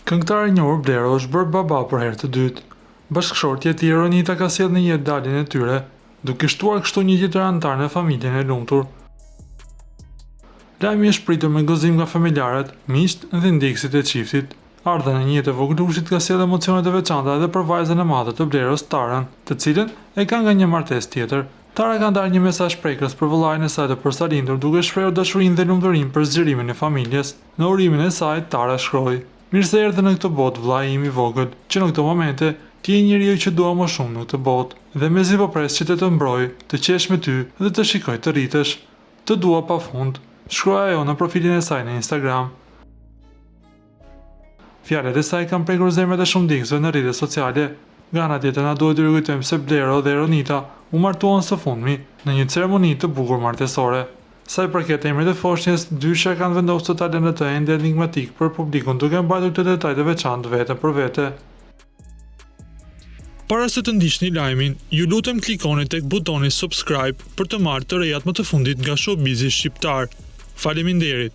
Këngëtari i njohur Blero është bërë baba për herë të dytë. Bashkëshortja e tij Ronita ka sjellë në jetë daljen e tyre, duke shtuar kështu një tjetër antar në familjen e lumtur. Lajmi është pritur me gëzim nga familjarët, miqt dhe ndjekësit e çiftit. Ardha në një jetë e vogëlushit ka sjellë emocione të veçanta edhe për vajzën e madhe të Bleros, Tarën, të cilën e ka nga një martesë tjetër. Tara ka ndarë një mesazh prekës për vëllain e saj të përsalindur, duke shprehur dashurinë dhe lumturinë për zgjerimin e familjes. Në urimin e saj, Tara shkroi: "Mirë se erdhe në këtë botë, vllai im i vogël, që në këto momente ti je njeriu që dua më shumë në këtë botë, dhe mezi po pres që të mbroj, të qesh me ty dhe të shikoj të rritesh. Të dua pafund", shkroi ajo në profilin e saj në Instagram. Fjalët e saj kanë prekur zemrat e shumë ndjekësve në rrjetet sociale. Nga ana tjetër na duhet të rikujtojmë se Blero dhe Ronita u martuan së fundmi në një ceremoni të bukur martesore. Sa i përket emrit të foshnjës, dyshja kanë vendosur ta lënë të ende enigmatik për publikun, duke mbajtur këtë detaj të veçantë vete për vete. Para se të ndiqni lajmin, ju lutem klikoni tek butoni subscribe për të marrë të rejat më të fundit nga showbizi shqiptar. Faleminderit.